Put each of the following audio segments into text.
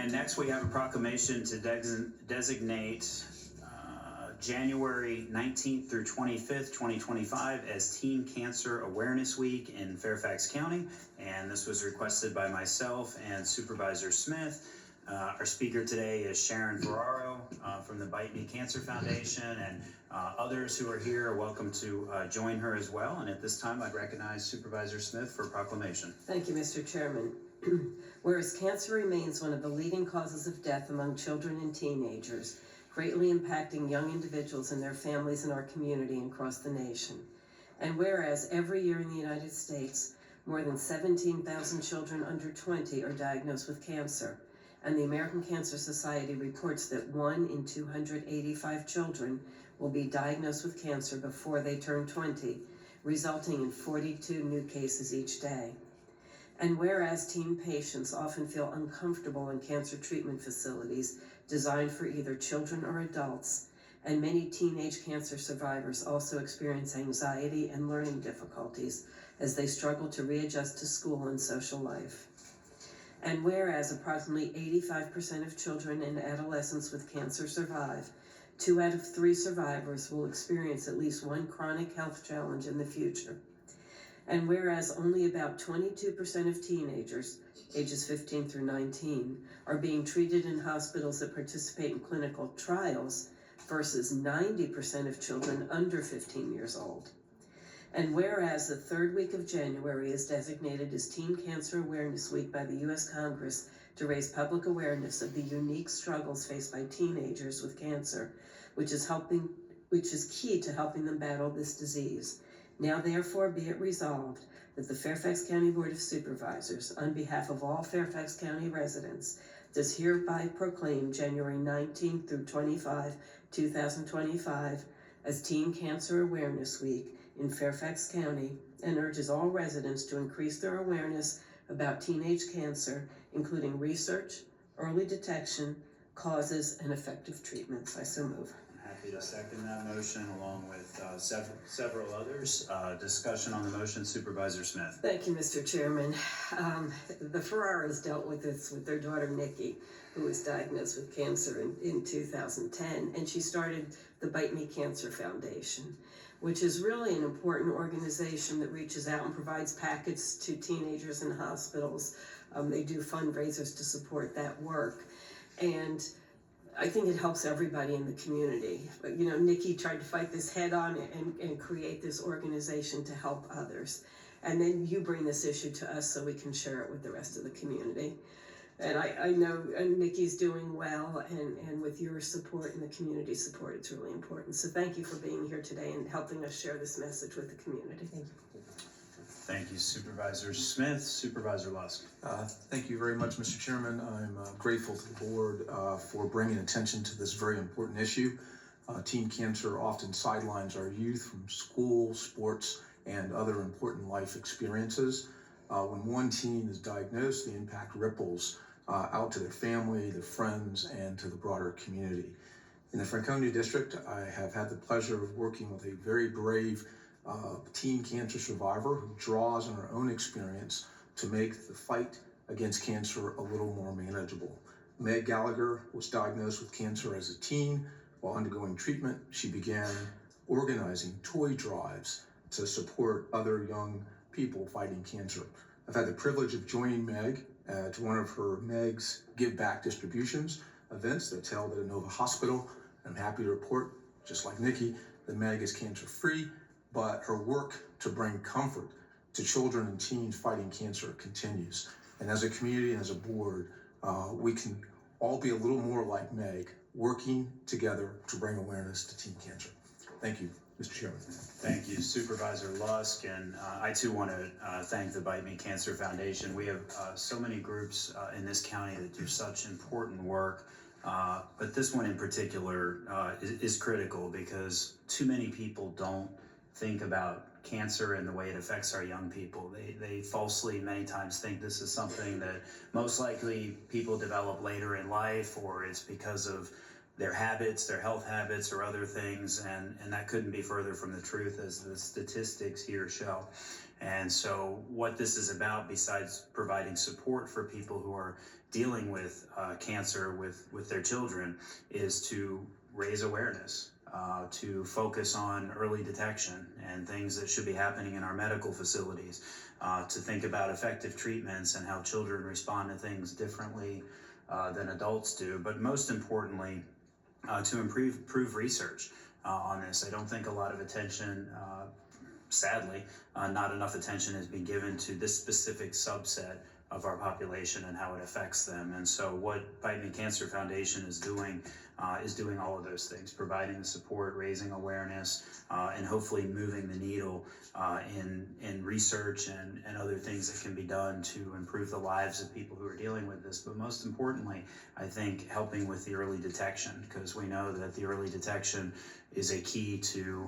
And next we have a proclamation to designate January 19th through 25th, 2025 as Teen Cancer Awareness Week in Fairfax County. And this was requested by myself and Supervisor Smith. Our speaker today is Sharon Ferraro from the Bite Me Cancer Foundation, and others who are here are welcome to join her as well. And at this time, I'd recognize Supervisor Smith for proclamation. Thank you, Mr. Chairman. Whereas cancer remains one of the leading causes of death among children and teenagers, greatly impacting young individuals and their families in our community and across the nation. And whereas every year in the United States, more than 17,000 children under 20 are diagnosed with cancer, and the American Cancer Society reports that 1 in 285 children will be diagnosed with cancer before they turn 20, resulting in 42 new cases each day. And whereas teen patients often feel uncomfortable in cancer treatment facilities designed for either children or adults, and many teenage cancer survivors also experience anxiety and learning difficulties as they struggle to readjust to school and social life. And whereas approximately 85% of children and adolescents with cancer survive, 2 out of 3 survivors will experience at least one chronic health challenge in the future. And whereas only about 22% of teenagers, ages 15 through 19, are being treated in hospitals that participate in clinical trials versus 90% of children under 15 years old. And whereas the 3rd week of January is designated as Teen Cancer Awareness Week by the U.S. Congress to raise public awareness of the unique struggles faced by teenagers with cancer, which is key to helping them battle this disease. Now therefore be it resolved that the Fairfax County Board of Supervisors, on behalf of all Fairfax County residents, does hereby proclaim January 19th through 25, 2025 as Teen Cancer Awareness Week in Fairfax County, and urges all residents to increase their awareness about teenage cancer, including research, early detection, causes, and effective treatments. I so move. I'm happy to second that motion along with several others. Discussion on the motion, Supervisor Smith. Thank you, Mr. Chairman. The Ferraros dealt with this with their daughter, Nikki, who was diagnosed with cancer in 2010, and she started the Bite Me Cancer Foundation, which is really an important organization that reaches out and provides packets to teenagers in hospitals. They do fundraisers to support that work. And I think it helps everybody in the community. But, you know, Nikki tried to fight this head on and create this organization to help others. And then you bring this issue to us so we can share it with the rest of the community. And I know Nikki's doing well, and with your support and the community support, it's really important. So thank you for being here today and helping us share this message with the community. Thank you. Thank you, Supervisor Smith. Supervisor Lusk. Thank you very much, Mr. Chairman. I'm grateful to the board for bringing attention to this very important issue. Teen cancer often sidelines our youth from school, sports, and other important life experiences. When one teen is diagnosed, the impact ripples out to their family, their friends, and to the broader community. In the Franconia District, I have had the pleasure of working with a very brave teen cancer survivor who draws on her own experience to make the fight against cancer a little more manageable. Meg Gallagher was diagnosed with cancer as a teen. While undergoing treatment, she began organizing toy drives to support other young people fighting cancer. I've had the privilege of joining Meg to one of her Meg's Give Back distributions events that's held at a Nova hospital. I'm happy to report, just like Nikki, that Meg is cancer-free, but her work to bring comfort to children and teens fighting cancer continues. And as a community and as a board, we can all be a little more like Meg, working together to bring awareness to teen cancer. Thank you, Mr. Chairman. Thank you, Supervisor Lusk, and I too want to thank the Bite Me Cancer Foundation. We have so many groups in this county that do such important work, but this one in particular is critical because too many people don't think about cancer and the way it affects our young people. They falsely many times think this is something that most likely people develop later in life, or it's because of their habits, their health habits, or other things, and that couldn't be further from the truth, as the statistics here show. And so what this is about, besides providing support for people who are dealing with cancer with their children is to raise awareness, to focus on early detection and things that should be happening in our medical facilities, to think about effective treatments and how children respond to things differently than adults do, but most importantly, to improve research on this. I don't think a lot of attention, sadly, not enough attention has been given to this specific subset of our population and how it affects them. And so what Bite Me Cancer Foundation is doing all of those things, providing the support, raising awareness, and hopefully moving the needle in research and other things that can be done to improve the lives of people who are dealing with this. But most importantly, I think helping with the early detection, because we know that the early detection is a key to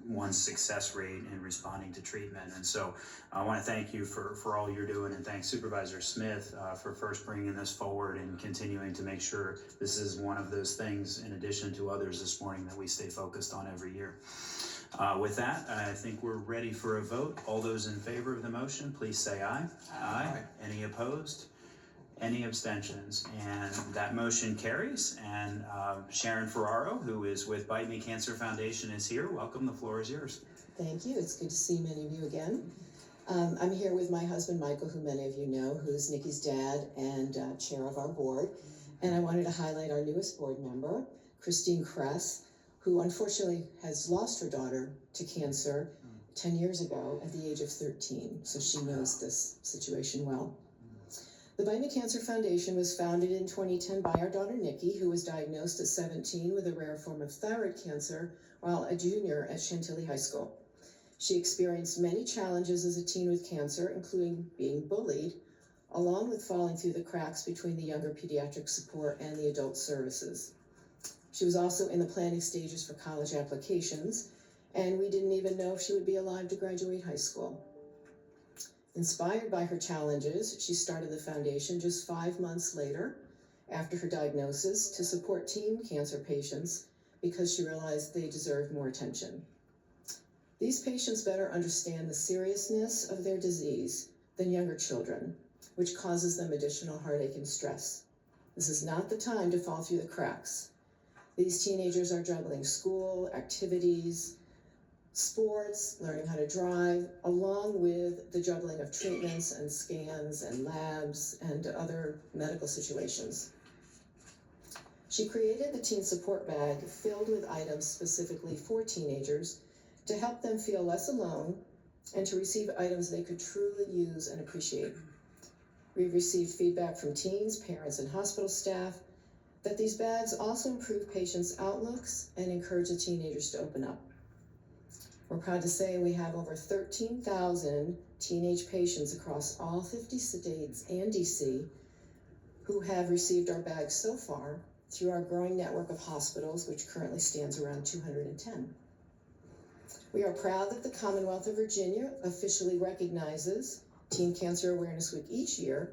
one's success rate in responding to treatment. And so I want to thank you for all you're doing, and thank Supervisor Smith for first bringing this forward and continuing to make sure this is one of those things, in addition to others this morning, that we stay focused on every year. With that, I think we're ready for a vote. All those in favor of the motion, please say aye. Aye. Any opposed? Any abstentions? And that motion carries. And Sharon Ferraro, who is with Bite Me Cancer Foundation, is here. Welcome. The floor is yours. Thank you. It's good to see many of you again. I'm here with my husband, Michael, who many of you know, who's Nikki's dad and chair of our board. And I wanted to highlight our newest board member, Christine Kress, who unfortunately has lost her daughter to cancer 10 years ago at the age of 13. So she knows this situation well. The Bite Me Cancer Foundation was founded in 2010 by our daughter, Nikki, who was diagnosed at 17 with a rare form of thyroid cancer while a junior at Chantilly High School. She experienced many challenges as a teen with cancer, including being bullied, along with falling through the cracks between the younger pediatric support and the adult services. She was also in the planning stages for college applications, and we didn't even know if she would be alive to graduate high school. Inspired by her challenges, she started the foundation just 5 months later, after her diagnosis, to support teen cancer patients because she realized they deserved more attention. These patients better understand the seriousness of their disease than younger children, which causes them additional heartache and stress. This is not the time to fall through the cracks. These teenagers are juggling school, activities, sports, learning how to drive, along with the juggling of treatments and scans and labs and other medical situations. She created the Teen Support Bag filled with items specifically for teenagers to help them feel less alone and to receive items they could truly use and appreciate. We've received feedback from teens, parents, and hospital staff that these bags also improve patients' outlooks and encourage the teenagers to open up. We're proud to say we have over 13,000 teenage patients across all 50 states and DC who have received our bags so far through our growing network of hospitals, which currently stands around 210. We are proud that the Commonwealth of Virginia officially recognizes Teen Cancer Awareness Week each year,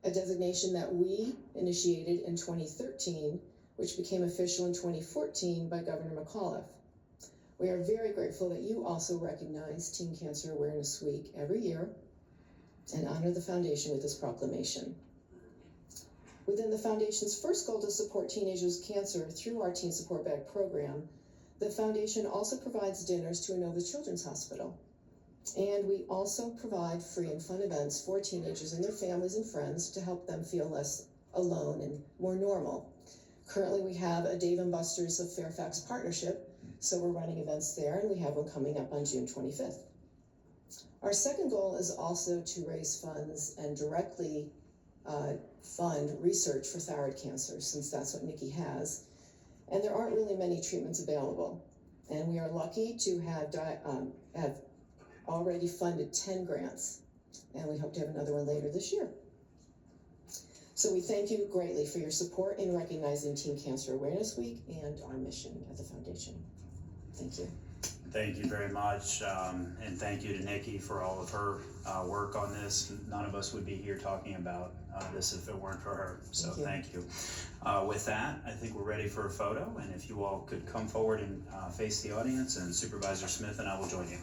a designation that we initiated in 2013, which became official in 2014 by Governor McAuliffe. We are very grateful that you also recognize Teen Cancer Awareness Week every year and honor the foundation with this proclamation. Within the foundation's first goal to support teenagers with cancer through our Teen Support Bag program, the foundation also provides dinners to Inova Children's Hospital. And we also provide free and fun events for teenagers and their families and friends to help them feel less alone and more normal. Currently, we have a Dave & Buster's of Fairfax partnership, so we're running events there, and we have one coming up on June 25th. Our second goal is also to raise funds and directly fund research for thyroid cancer, since that's what Nikki has. And there aren't really many treatments available. And we are lucky to have already funded 10 grants, and we hope to have another one later this year. So we thank you greatly for your support in recognizing Teen Cancer Awareness Week and our mission at the foundation. Thank you. Thank you very much, and thank you to Nikki for all of her work on this. None of us would be here talking about this if it weren't for her, so thank you. With that, I think we're ready for a photo, and if you all could come forward and face the audience, and Supervisor Smith and I will join you.